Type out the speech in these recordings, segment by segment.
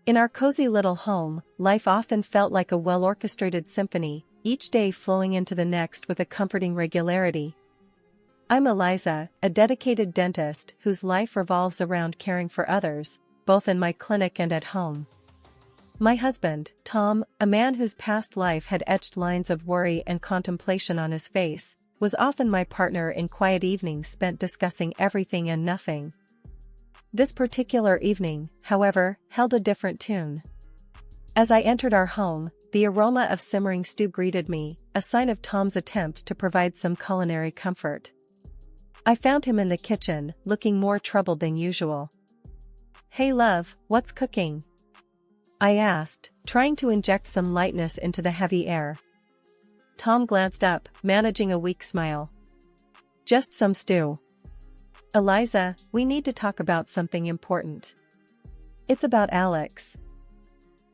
In our cozy little home, life often felt like a well-orchestrated symphony, each day flowing into the next with a comforting regularity. I'm Eliza, a dedicated dentist whose life revolves around caring for others, both in my clinic and at home. My husband, Tom, a man whose past life had etched lines of worry and contemplation on his face, was often my partner in quiet evenings spent discussing everything and nothing. This particular evening, however, held a different tune. As I entered our home, the aroma of simmering stew greeted me, a sign of Tom's attempt to provide some culinary comfort. I found him in the kitchen, looking more troubled than usual. "Hey love, what's cooking?" I asked, trying to inject some lightness into the heavy air. Tom glanced up, managing a weak smile. "Just some stew." "Eliza, we need to talk about something important." "It's about Alex."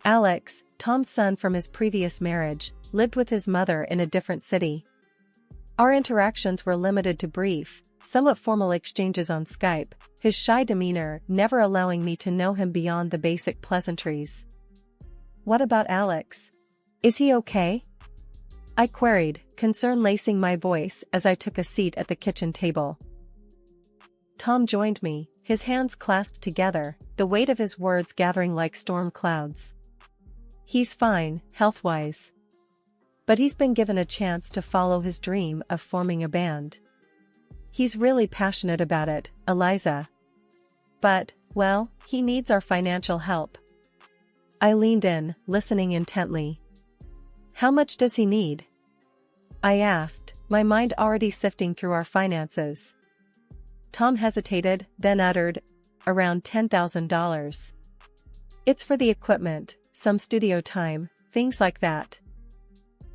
Alex, Tom's son from his previous marriage, lived with his mother in a different city. Our interactions were limited to brief, somewhat formal exchanges on Skype, his shy demeanor never allowing me to know him beyond the basic pleasantries. "What about Alex? Is he okay?" I queried, concern lacing my voice as I took a seat at the kitchen table. Tom joined me, his hands clasped together, the weight of his words gathering like storm clouds. "He's fine, health-wise. But he's been given a chance to follow his dream of forming a band. He's really passionate about it, Eliza. But, well, he needs our financial help." I leaned in, listening intently. "How much does he need?" I asked, my mind already sifting through our finances. Tom hesitated, then uttered, "Around $10,000. It's for the equipment, some studio time, things like that."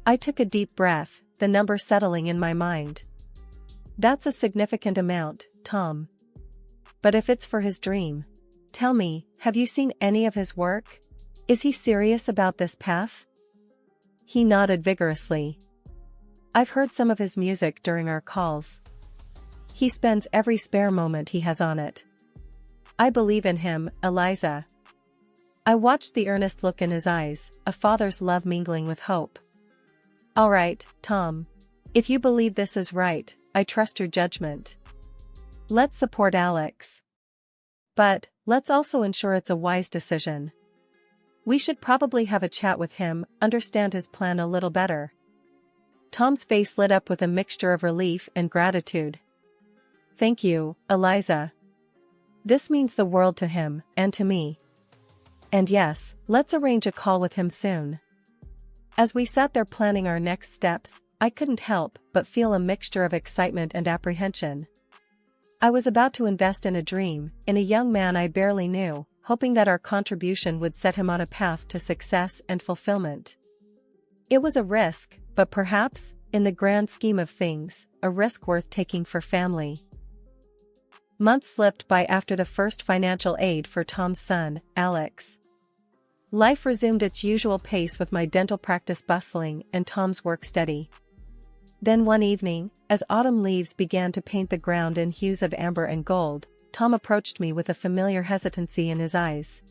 I took a deep breath, the number settling in my mind. "That's a significant amount, Tom. But if it's for his dream, tell me, have you seen any of his work? Is he serious about this path?" He nodded vigorously. "I've heard some of his music during our calls. He spends every spare moment he has on it. I believe in him, Eliza." I watched the earnest look in his eyes, a father's love mingling with hope. "All right, Tom. If you believe this is right, I trust your judgment. Let's support Alex. But, let's also ensure it's a wise decision. We should probably have a chat with him, understand his plan a little better." Tom's face lit up with a mixture of relief and gratitude. "Thank you, Eliza. This means the world to him, and to me. And yes, let's arrange a call with him soon." As we sat there planning our next steps, I couldn't help but feel a mixture of excitement and apprehension. I was about to invest in a dream, in a young man I barely knew, hoping that our contribution would set him on a path to success and fulfillment. It was a risk, but perhaps, in the grand scheme of things, a risk worth taking for family. Months slipped by after the first financial aid for Tom's son, Alex. Life resumed its usual pace with my dental practice bustling and Tom's work steady. Then one evening, as autumn leaves began to paint the ground in hues of amber and gold, Tom approached me with a familiar hesitancy in his eyes.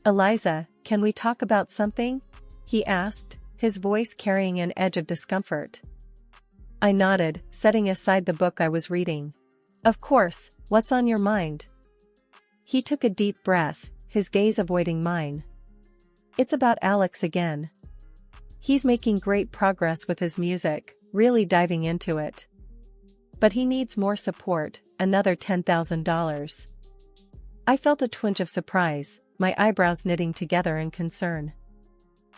"Eliza, can we talk about something?" he asked, his voice carrying an edge of discomfort. I nodded, setting aside the book I was reading. "Of course, what's on your mind?" He took a deep breath, his gaze avoiding mine. "It's about Alex again. He's making great progress with his music, really diving into it. But he needs more support, another $10,000. I felt a twinge of surprise, my eyebrows knitting together in concern.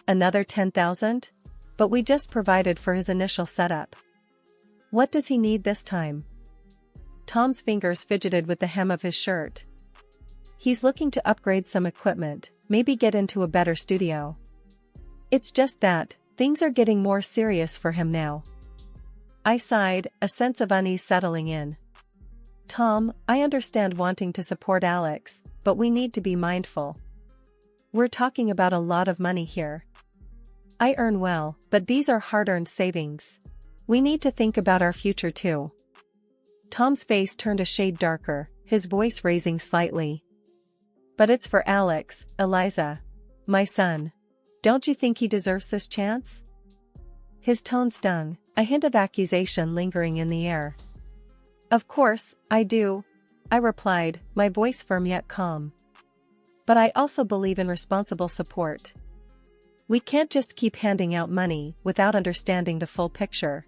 "Another $10,000? But we just provided for his initial setup. What does he need this time?" Tom's fingers fidgeted with the hem of his shirt. "He's looking to upgrade some equipment, maybe get into a better studio. It's just that, things are getting more serious for him now." I sighed, a sense of unease settling in. "Tom, I understand wanting to support Alex, but we need to be mindful. We're talking about a lot of money here. I earn well, but these are hard-earned savings. We need to think about our future too." Tom's face turned a shade darker, his voice raising slightly. But it's for Alex, Eliza. My son. Don't you think he deserves this chance? His tone stung, a hint of accusation lingering in the air. Of course, I do, I replied, my voice firm yet calm. But I also believe in responsible support. We can't just keep handing out money without understanding the full picture.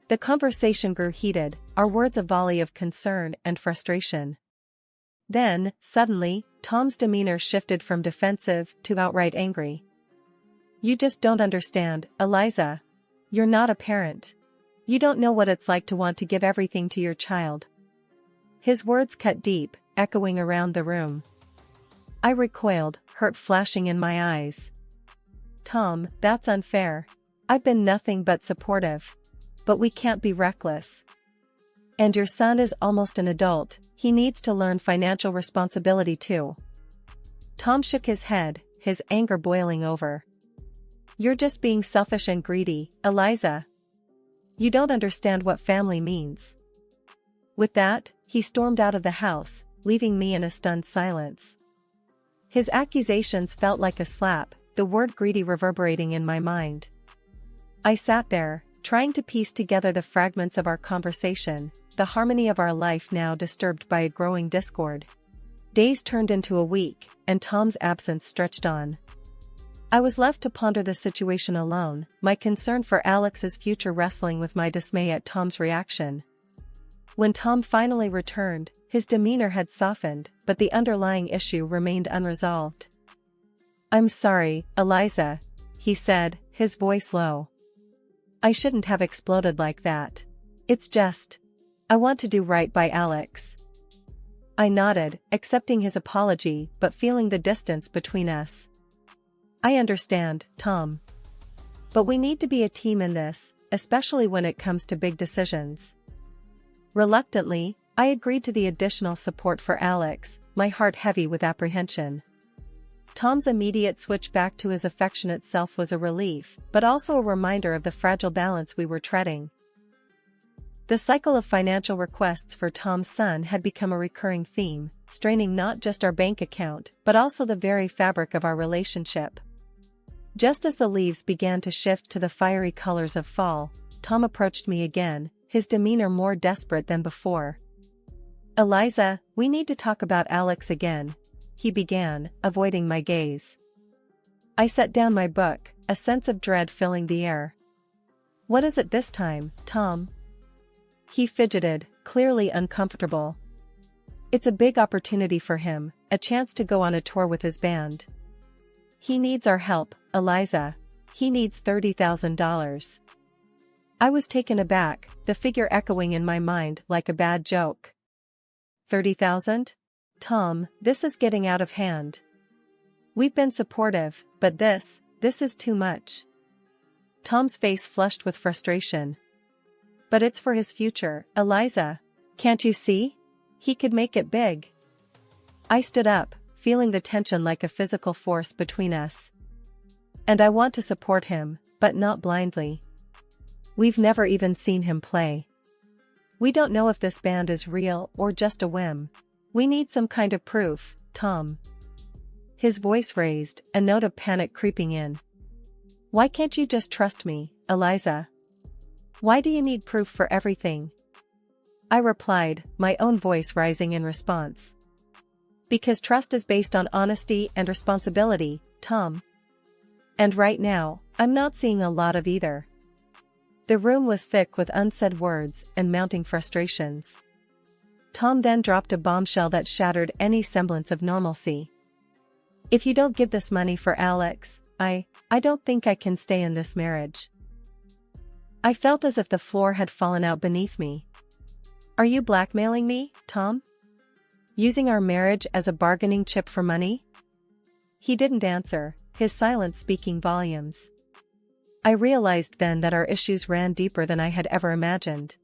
The conversation grew heated, our words a volley of concern and frustration. Then, suddenly, Tom's demeanor shifted from defensive to outright angry. You just don't understand, Eliza. You're not a parent. You don't know what it's like to want to give everything to your child. His words cut deep, echoing around the room. I recoiled, hurt flashing in my eyes. Tom, that's unfair. I've been nothing but supportive. But we can't be reckless. And your son is almost an adult, he needs to learn financial responsibility too. Tom shook his head, his anger boiling over. You're just being selfish and greedy, Eliza. You don't understand what family means. With that, he stormed out of the house, leaving me in a stunned silence. His accusations felt like a slap, the word greedy reverberating in my mind. I sat there, trying to piece together the fragments of our conversation, the harmony of our life now disturbed by a growing discord. Days turned into a week, and Tom's absence stretched on. I was left to ponder the situation alone, my concern for Alex's future wrestling with my dismay at Tom's reaction. When Tom finally returned, his demeanor had softened, but the underlying issue remained unresolved. I'm sorry, Eliza, he said, his voice low. I shouldn't have exploded like that. It's just, I want to do right by Alex. I nodded, accepting his apology but feeling the distance between us. I understand, Tom. But we need to be a team in this, especially when it comes to big decisions. Reluctantly, I agreed to the additional support for Alex, my heart heavy with apprehension. Tom's immediate switch back to his affectionate self was a relief, but also a reminder of the fragile balance we were treading. The cycle of financial requests for Tom's son had become a recurring theme, straining not just our bank account, but also the very fabric of our relationship. Just as the leaves began to shift to the fiery colors of fall, Tom approached me again, his demeanor more desperate than before. Eliza, we need to talk about Alex again, he began, avoiding my gaze. I set down my book, a sense of dread filling the air. What is it this time, Tom? He fidgeted, clearly uncomfortable. It's a big opportunity for him, a chance to go on a tour with his band. He needs our help, Eliza. He needs $30,000. I was taken aback, the figure echoing in my mind like a bad joke. 30,000? Tom, this is getting out of hand. We've been supportive, but this is too much. Tom's face flushed with frustration. But it's for his future, Eliza. Can't you see? He could make it big. I stood up, feeling the tension like a physical force between us. And I want to support him, but not blindly. We've never even seen him play. We don't know if this band is real or just a whim. We need some kind of proof, Tom. His voice raised, a note of panic creeping in. Why can't you just trust me, Eliza? Why do you need proof for everything? I replied, my own voice rising in response. Because trust is based on honesty and responsibility, Tom. And right now, I'm not seeing a lot of either. The room was thick with unsaid words and mounting frustrations. Tom then dropped a bombshell that shattered any semblance of normalcy. If you don't give this money for Alex, I don't think I can stay in this marriage. I felt as if the floor had fallen out beneath me. Are you blackmailing me, Tom? Using our marriage as a bargaining chip for money? He didn't answer, his silence speaking volumes. I realized then that our issues ran deeper than I had ever imagined.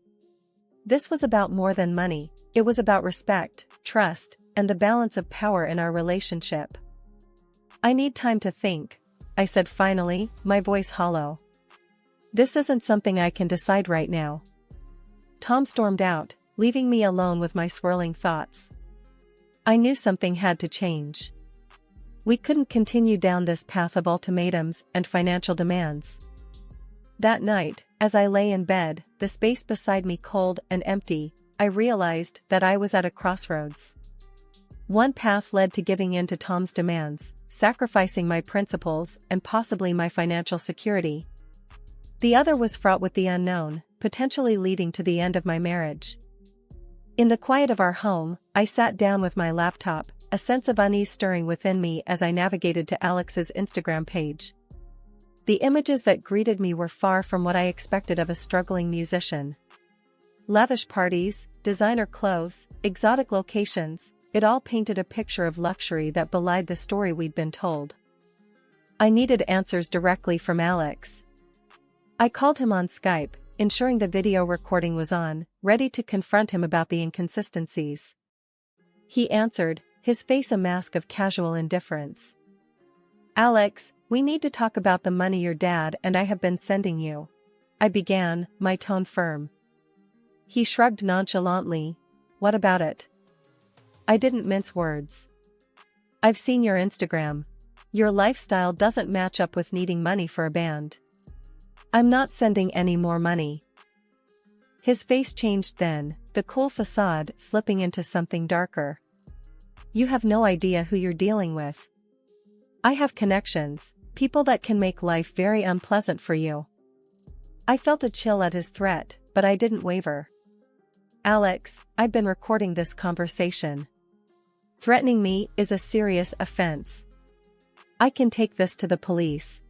This was about more than money, it was about respect, trust, and the balance of power in our relationship. I need time to think, I said finally, my voice hollow. This isn't something I can decide right now. Tom stormed out, leaving me alone with my swirling thoughts. I knew something had to change. We couldn't continue down this path of ultimatums and financial demands. That night, as I lay in bed, the space beside me cold and empty, I realized that I was at a crossroads. One path led to giving in to Tom's demands, sacrificing my principles and possibly my financial security. The other was fraught with the unknown, potentially leading to the end of my marriage. In the quiet of our home, I sat down with my laptop, a sense of unease stirring within me as I navigated to Alex's Instagram page. The images that greeted me were far from what I expected of a struggling musician. Lavish parties, designer clothes, exotic locations, it all painted a picture of luxury that belied the story we'd been told. I needed answers directly from Alex. I called him on Skype, ensuring the video recording was on, ready to confront him about the inconsistencies. He answered, his face a mask of casual indifference. "Alex, we need to talk about the money your dad and I have been sending you," I began, my tone firm. He shrugged nonchalantly. "What about it?" I didn't mince words. "I've seen your Instagram. Your lifestyle doesn't match up with needing money for a band. I'm not sending any more money." His face changed then, the cool facade slipping into something darker. "You have no idea who you're dealing with. I have connections, people that can make life very unpleasant for you." I felt a chill at his threat, but I didn't waver. "Alex, I've been recording this conversation. Threatening me is a serious offense. I can take this to the police."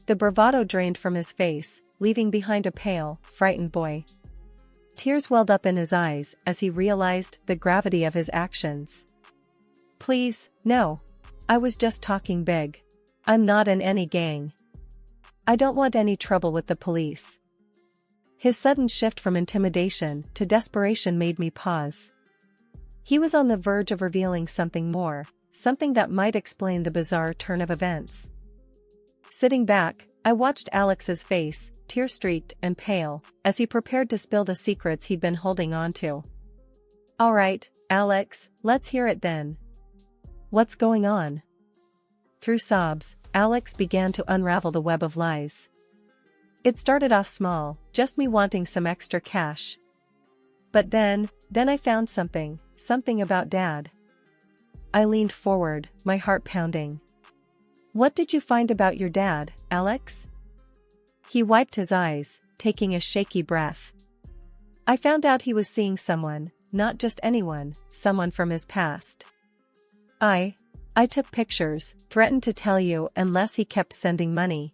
The bravado drained from his face, leaving behind a pale, frightened boy. Tears welled up in his eyes as he realized the gravity of his actions. "Please, no. I was just talking big. I'm not in any gang. I don't want any trouble with the police." His sudden shift from intimidation to desperation made me pause. He was on the verge of revealing something more, something that might explain the bizarre turn of events. Sitting back, I watched Alex's face, tear-streaked and pale, as he prepared to spill the secrets he'd been holding on to. "All right, Alex, let's hear it then. What's going on?" Through sobs, Alex began to unravel the web of lies. "It started off small, just me wanting some extra cash. But then I found something about Dad." I leaned forward, my heart pounding. "What did you find about your dad, Alex?" He wiped his eyes, taking a shaky breath. "I found out he was seeing someone, not just anyone, someone from his past. I took pictures, threatened to tell you unless he kept sending money."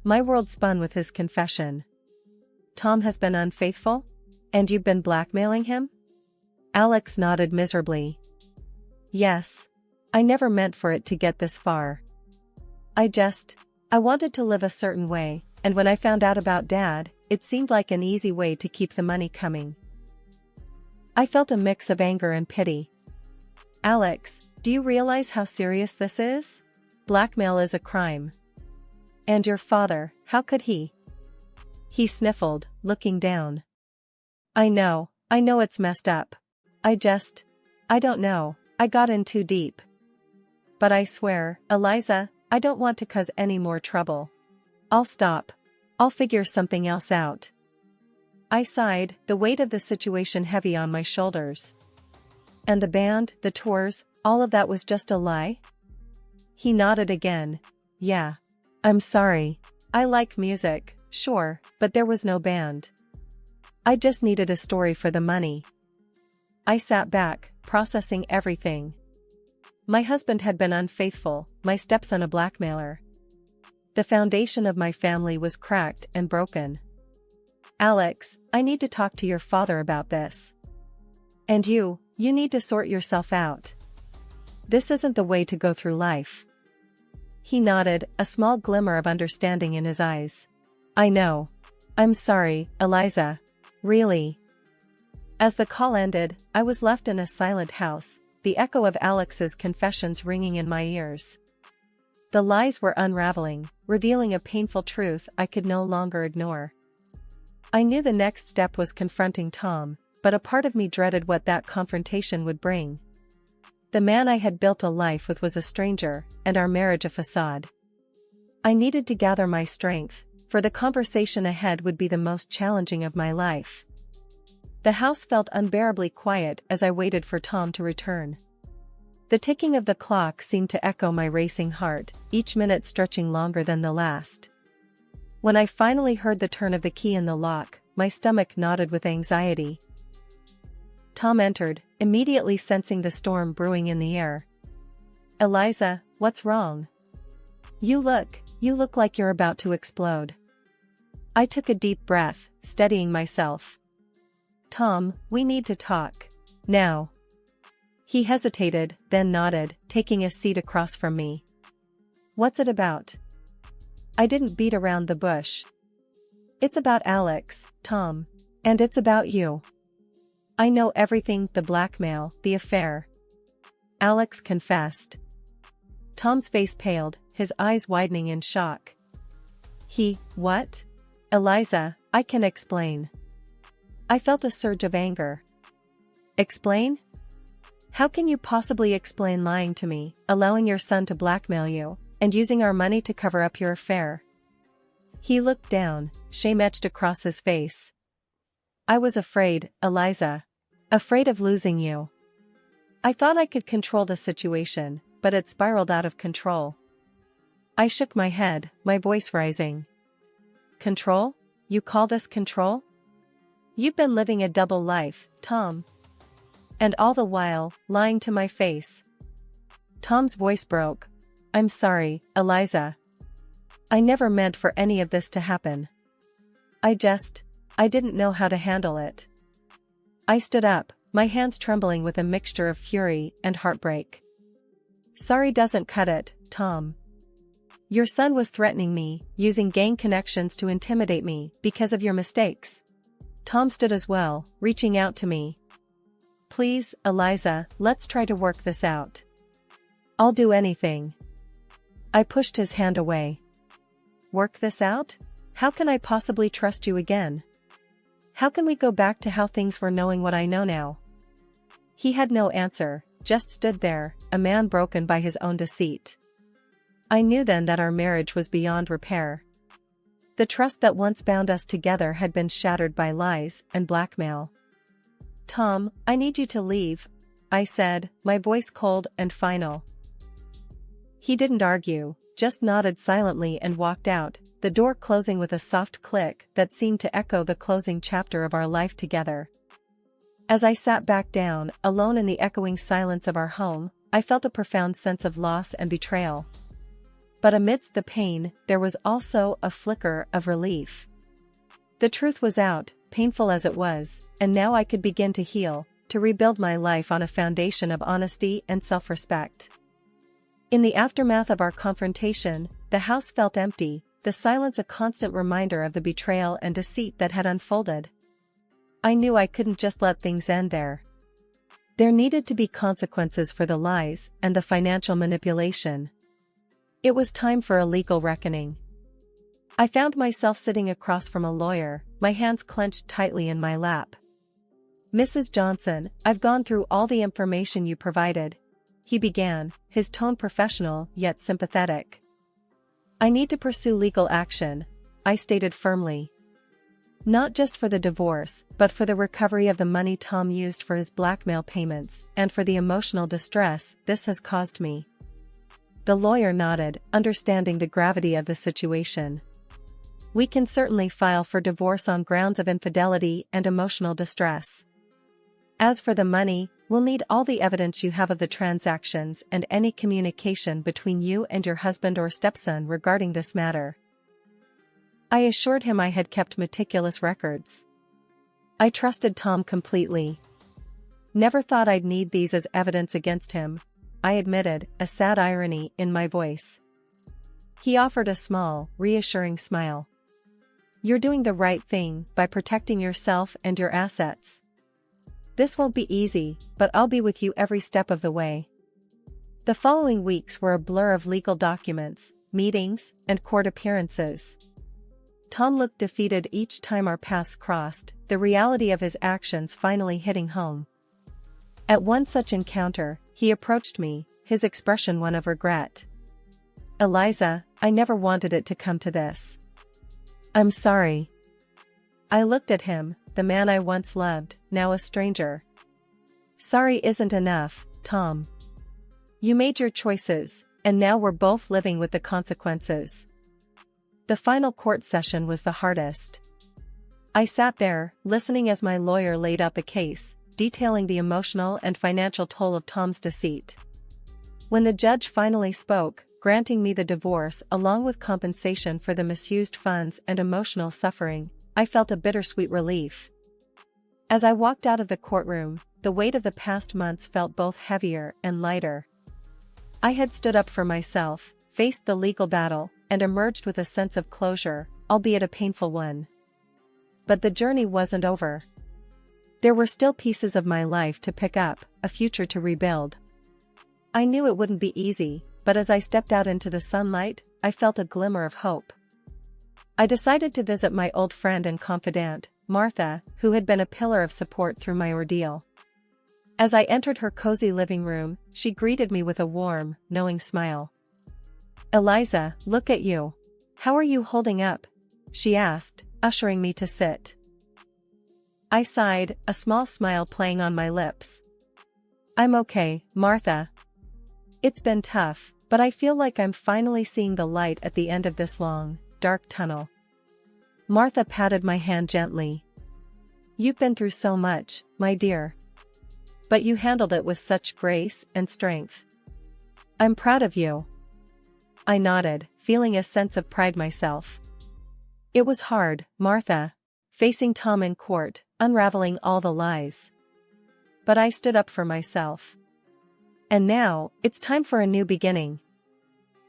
My world spun with his confession. "Tom has been unfaithful? And you've been blackmailing him?" Alex nodded miserably. "Yes. I never meant for it to get this far. I wanted to live a certain way, and when I found out about Dad, it seemed like an easy way to keep the money coming." I felt a mix of anger and pity. "Alex, do you realize how serious this is? Blackmail is a crime. And your father, how could he?" He sniffled, looking down. I know it's messed up. I don't know, I got in too deep. But I swear, Eliza, I don't want to cause any more trouble. I'll stop. I'll figure something else out." I sighed, the weight of the situation heavy on my shoulders. "And the band, the tours, all of that was just a lie?" He nodded again. "Yeah. I'm sorry. I like music, sure, but there was no band. I just needed a story for the money." I sat back, processing everything. My husband had been unfaithful, my stepson a blackmailer. The foundation of my family was cracked and broken. "Alex, I need to talk to your father about this. And you need to sort yourself out. This isn't the way to go through life." He nodded, a small glimmer of understanding in his eyes. "I know. I'm sorry, Eliza. Really." As the call ended, I was left in a silent house, the echo of Alex's confessions ringing in my ears. The lies were unraveling, revealing a painful truth I could no longer ignore. I knew the next step was confronting Tom, but a part of me dreaded what that confrontation would bring. The man I had built a life with was a stranger, and our marriage a facade. I needed to gather my strength, for the conversation ahead would be the most challenging of my life. The house felt unbearably quiet as I waited for Tom to return. The ticking of the clock seemed to echo my racing heart, each minute stretching longer than the last. When I finally heard the turn of the key in the lock, my stomach knotted with anxiety. Tom entered, immediately sensing the storm brewing in the air. "Eliza, what's wrong? You look like you're about to explode." I took a deep breath, steadying myself. "Tom, we need to talk. Now." He hesitated, then nodded, taking a seat across from me. "What's it about?" I didn't beat around the bush. "It's about Alex, Tom. And it's about you. I know everything, the blackmail, the affair." Alex confessed. Tom's face paled, his eyes widening in shock. What? "Eliza, I can explain." I felt a surge of anger. "Explain? How can you possibly explain lying to me, allowing your son to blackmail you, and using our money to cover up your affair?" He looked down, shame etched across his face. "I was afraid, Eliza. Afraid of losing you. I thought I could control the situation, but it spiraled out of control." I shook my head, my voice rising. "Control? You call this control? You've been living a double life, Tom. And all the while, lying to my face." Tom's voice broke. "I'm sorry, Eliza. I never meant for any of this to happen. I didn't know how to handle it." I stood up, my hands trembling with a mixture of fury and heartbreak. "Sorry doesn't cut it, Tom. Your son was threatening me, using gang connections to intimidate me because of your mistakes." Tom stood as well, reaching out to me. "Please, Eliza, let's try to work this out. I'll do anything." I pushed his hand away. "Work this out? How can I possibly trust you again? How can we go back to how things were knowing what I know now?" He had no answer, just stood there, a man broken by his own deceit. I knew then that our marriage was beyond repair. The trust that once bound us together had been shattered by lies and blackmail. "Tom, I need you to leave," I said, my voice cold and final. He didn't argue, just nodded silently and walked out, the door closing with a soft click that seemed to echo the closing chapter of our life together. As I sat back down, alone in the echoing silence of our home, I felt a profound sense of loss and betrayal. But amidst the pain, there was also a flicker of relief. The truth was out, painful as it was, and now I could begin to heal, to rebuild my life on a foundation of honesty and self-respect. In the aftermath of our confrontation, the house felt empty, the silence a constant reminder of the betrayal and deceit that had unfolded. I knew I couldn't just let things end there. There needed to be consequences for the lies and the financial manipulation. It was time for a legal reckoning. I found myself sitting across from a lawyer, my hands clenched tightly in my lap. "Mrs. Johnson, I've gone through all the information you provided," he began, his tone professional yet sympathetic. "I need to pursue legal action," I stated firmly. "Not just for the divorce, but for the recovery of the money Tom used for his blackmail payments, and for the emotional distress this has caused me." The lawyer nodded, understanding the gravity of the situation. "We can certainly file for divorce on grounds of infidelity and emotional distress. As for the money, we'll need all the evidence you have of the transactions and any communication between you and your husband or stepson regarding this matter." I assured him I had kept meticulous records. I trusted Tom completely. "Never thought I'd need these as evidence against him," I admitted, a sad irony in my voice. He offered a small, reassuring smile. "You're doing the right thing by protecting yourself and your assets. This won't be easy, but I'll be with you every step of the way." The following weeks were a blur of legal documents, meetings, and court appearances. Tom looked defeated each time our paths crossed, the reality of his actions finally hitting home. At one such encounter, He approached me, his expression one of regret. Eliza, I never wanted it to come to this. I'm sorry. I looked at him, the man I once loved, now a stranger. Sorry isn't enough, Tom. You made your choices, and now we're both living with the consequences. The final court session was the hardest. I sat there, listening as my lawyer laid out the case, detailing the emotional and financial toll of Tom's deceit. When the judge finally spoke, granting me the divorce along with compensation for the misused funds and emotional suffering, I felt a bittersweet relief. As I walked out of the courtroom, the weight of the past months felt both heavier and lighter. I had stood up for myself, faced the legal battle, and emerged with a sense of closure, albeit a painful one. But the journey wasn't over. There were still pieces of my life to pick up, a future to rebuild. I knew it wouldn't be easy, but as I stepped out into the sunlight, I felt a glimmer of hope. I decided to visit my old friend and confidant, Martha, who had been a pillar of support through my ordeal. As I entered her cozy living room, she greeted me with a warm, knowing smile. Eliza, look at you. How are you holding up? She asked, ushering me to sit. I sighed, a small smile playing on my lips. I'm okay, Martha. It's been tough, but I feel like I'm finally seeing the light at the end of this long, dark tunnel. Martha patted my hand gently. You've been through so much, my dear. But you handled it with such grace and strength. I'm proud of you. I nodded, feeling a sense of pride myself. It was hard, Martha, facing Tom in court, unraveling all the lies. But I stood up for myself. And now, it's time for a new beginning.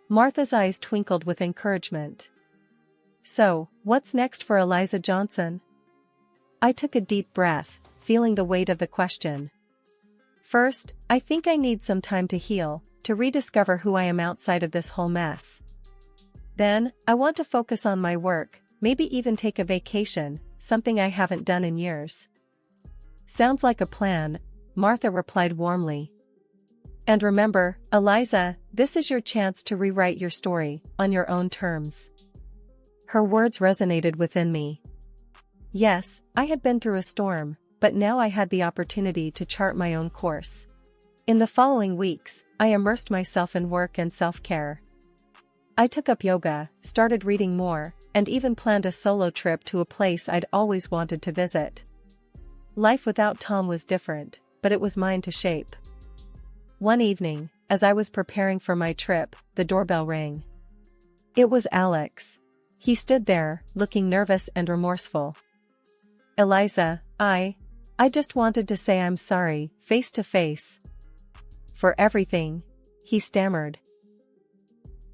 Martha's eyes twinkled with encouragement. So, what's next for Eliza Johnson? I took a deep breath, feeling the weight of the question. First, I think I need some time to heal, to rediscover who I am outside of this whole mess. Then, I want to focus on my work, maybe even take a vacation, something I haven't done in years. Sounds like a plan, Martha replied warmly. And remember, Eliza, this is your chance to rewrite your story, on your own terms. Her words resonated within me. Yes, I had been through a storm, but now I had the opportunity to chart my own course. In the following weeks, I immersed myself in work and self-care. I took up yoga, started reading more, and even planned a solo trip to a place I'd always wanted to visit. Life without Tom was different, but it was mine to shape. One evening, as I was preparing for my trip, the doorbell rang. It was Alex. He stood there, looking nervous and remorseful. Eliza, I just wanted to say I'm sorry, face to face. For everything, he stammered.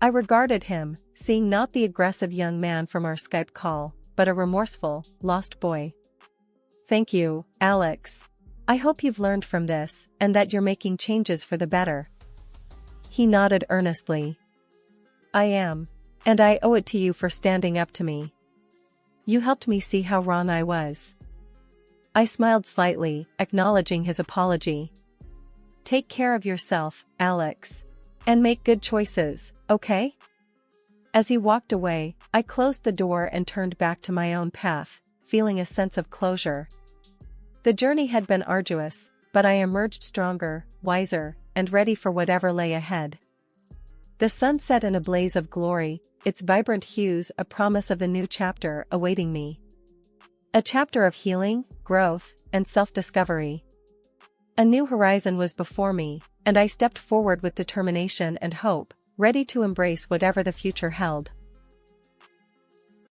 I regarded him, seeing not the aggressive young man from our Skype call, but a remorseful, lost boy. Thank you, Alex. I hope you've learned from this, and that you're making changes for the better. He nodded earnestly. I am. And I owe it to you for standing up to me. You helped me see how wrong I was. I smiled slightly, acknowledging his apology. Take care of yourself, Alex. And make good choices, okay? As he walked away, I closed the door and turned back to my own path, feeling a sense of closure. The journey had been arduous, but I emerged stronger, wiser, and ready for whatever lay ahead. The sun set in a blaze of glory, its vibrant hues a promise of the new chapter awaiting me. A chapter of healing, growth, and self-discovery. A new horizon was before me, and I stepped forward with determination and hope, ready to embrace whatever the future held.